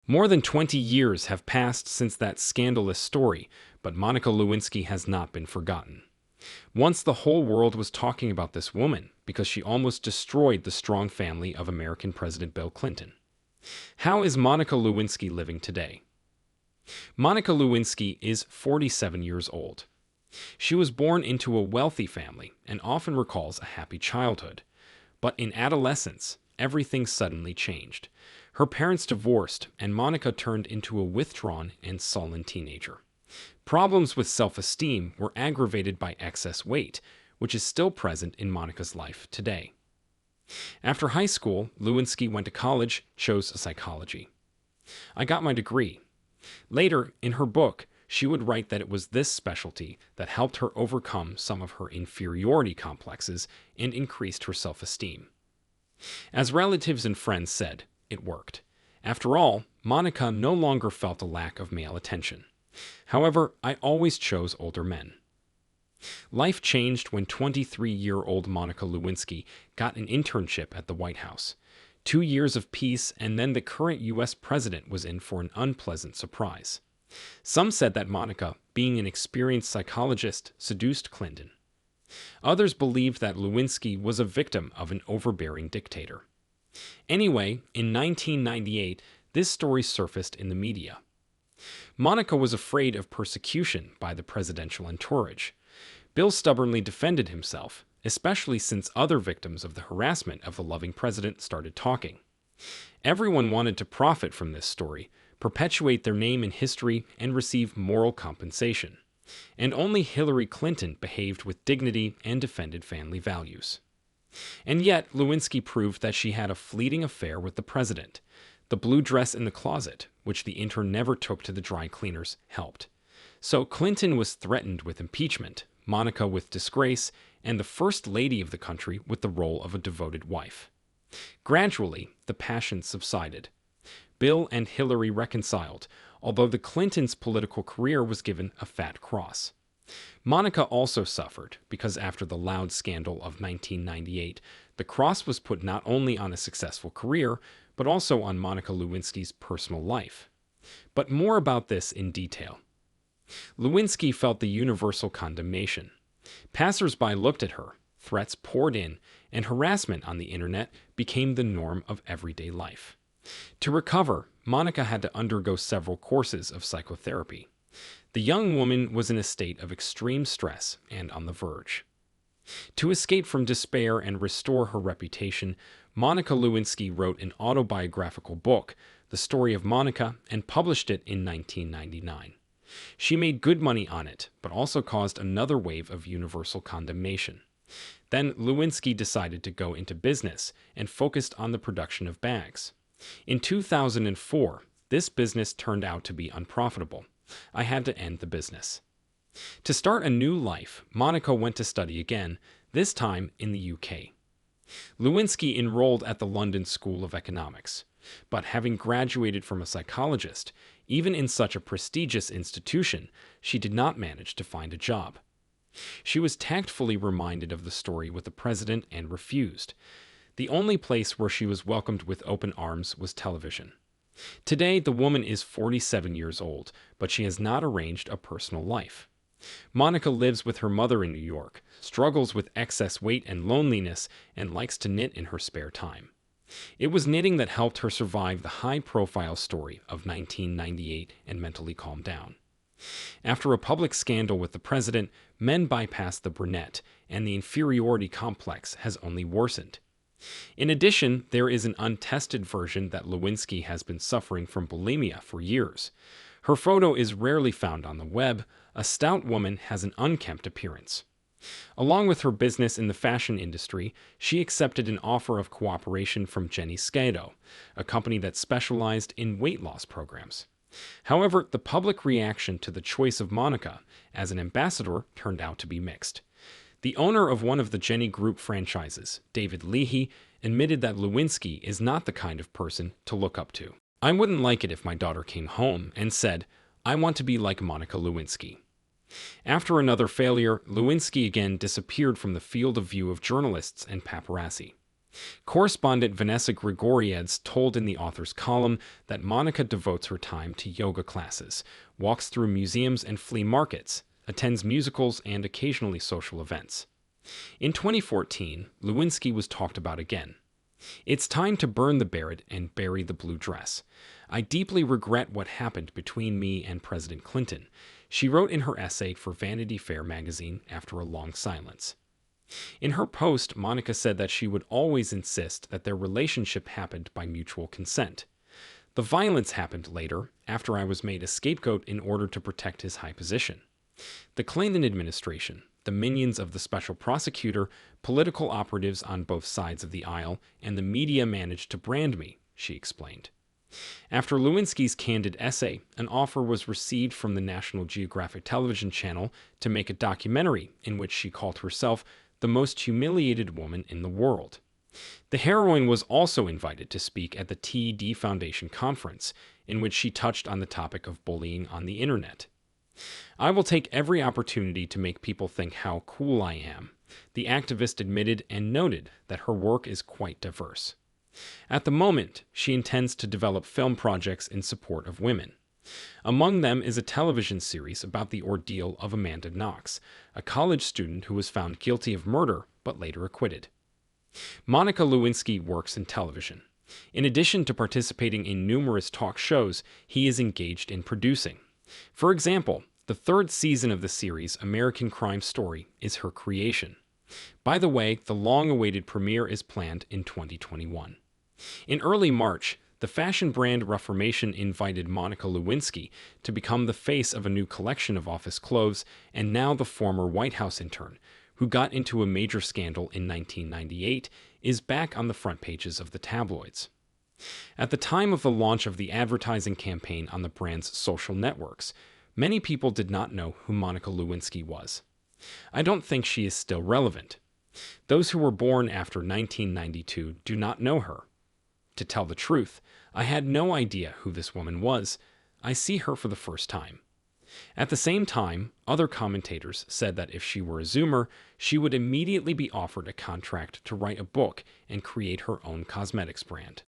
More than 20 years have passed since that scandalous story, but Monica Lewinsky has not been forgotten. Once the whole world was talking about this woman because she almost destroyed the strong family of American President Bill Clinton. How is Monica Lewinsky living today? Monica Lewinsky is 47 years old. She was born into a wealthy family and often recalls a happy childhood. But in adolescence, everything suddenly changed. Her parents divorced, and Monica turned into a withdrawn and sullen teenager. Problems with self-esteem were aggravated by excess weight, which is still present in Monica's life today. After high school, Lewinsky went to college, chose psychology. "I got my degree." Later, in her book, she would write that it was this specialty that helped her overcome some of her inferiority complexes and increased her self-esteem. As relatives and friends said, it worked. After all, Monica no longer felt a lack of male attention. "However, I always chose older men." Life changed when 23-year-old Monica Lewinsky got an internship at the White House. 2 years of peace, and then the current U.S. president was in for an unpleasant surprise. Some said that Monica, being an experienced psychologist, seduced Clinton. Others believed that Lewinsky was a victim of an overbearing dictator. Anyway, in 1998, this story surfaced in the media. Monica was afraid of persecution by the presidential entourage. Bill stubbornly defended himself, especially since other victims of the harassment of the loving president started talking. Everyone wanted to profit from this story, perpetuate their name in history, and receive moral compensation. And only Hillary Clinton behaved with dignity and defended family values. And yet, Lewinsky proved that she had a fleeting affair with the president. The blue dress in the closet, which the intern never took to the dry cleaners, helped. So Clinton was threatened with impeachment, Monica with disgrace, and the first lady of the country with the role of a devoted wife. Gradually, the passion subsided. Bill and Hillary reconciled, although the Clintons' political career was given a fat cross. Monica also suffered, because after the loud scandal of 1998, the cross was put not only on a successful career, but also on Monica Lewinsky's personal life. But more about this in detail. Lewinsky felt the universal condemnation. Passers-by looked at her, threats poured in, and harassment on the internet became the norm of everyday life. To recover, Monica had to undergo several courses of psychotherapy. The young woman was in a state of extreme stress and on the verge. To escape from despair and restore her reputation, Monica Lewinsky wrote an autobiographical book, The Story of Monica, and published it in 1999. She made good money on it, but also caused another wave of universal condemnation. Then Lewinsky decided to go into business and focused on the production of bags. In 2004, this business turned out to be unprofitable. I had to end the business. To start a new life, Monica went to study again, this time in the UK. Lewinsky enrolled at the London School of Economics, but having graduated from a psychologist, even in such a prestigious institution, she did not manage to find a job. She was tactfully reminded of the story with the president and refused. The only place where she was welcomed with open arms was television. Today, the woman is 47 years old, but she has not arranged a personal life. Monica lives with her mother in New York, struggles with excess weight and loneliness, and likes to knit in her spare time. It was knitting that helped her survive the high-profile story of 1998 and mentally calm down. After a public scandal with the president, men bypassed the brunette, and the inferiority complex has only worsened. In addition, there is an untested version that Lewinsky has been suffering from bulimia for years. Her photo is rarely found on the web. A stout woman has an unkempt appearance. Along with her business in the fashion industry, she accepted an offer of cooperation from Jenny Scado, a company that specialized in weight loss programs. However, the public reaction to the choice of Monica as an ambassador turned out to be mixed. The owner of one of the Jenny Group franchises, David Leahy, admitted that Lewinsky is not the kind of person to look up to. "I wouldn't like it if my daughter came home and said, 'I want to be like Monica Lewinsky.'" After another failure, Lewinsky again disappeared from the field of view of journalists and paparazzi. Correspondent Vanessa Grigoriadze told in the author's column that Monica devotes her time to yoga classes, walks through museums and flea markets, attends musicals, and occasionally social events. In 2014, Lewinsky was talked about again. "It's time to burn the Barrett and bury the blue dress. I deeply regret what happened between me and President Clinton," she wrote in her essay for Vanity Fair magazine after a long silence. In her post, Monica said that she would always insist that their relationship happened by mutual consent. "The violence happened later, after I was made a scapegoat in order to protect his high position. The Clinton administration, the minions of the special prosecutor, political operatives on both sides of the aisle, and the media managed to brand me," she explained. After Lewinsky's candid essay, an offer was received from the National Geographic television channel to make a documentary in which she called herself the most humiliated woman in the world. The heroine was also invited to speak at the TED Foundation conference, in which she touched on the topic of bullying on the internet. "I will take every opportunity to make people think how cool I am," the activist admitted, and noted that her work is quite diverse. At the moment, she intends to develop film projects in support of women. Among them is a television series about the ordeal of Amanda Knox, a college student who was found guilty of murder but later acquitted. Monica Lewinsky works in television. In addition to participating in numerous talk shows, he is engaged in producing. For example, the third season of the series American Crime Story is her creation. By the way, the long-awaited premiere is planned in 2021. In early March, the fashion brand Reformation invited Monica Lewinsky to become the face of a new collection of office clothes, and now the former White House intern, who got into a major scandal in 1998, is back on the front pages of the tabloids. At the time of the launch of the advertising campaign on the brand's social networks, many people did not know who Monica Lewinsky was. I don't think she is still relevant. Those who were born after 1992 do not know her. To tell the truth, I had no idea who this woman was. I see her for the first time. At the same time, other commentators said that if she were a Zoomer, she would immediately be offered a contract to write a book and create her own cosmetics brand.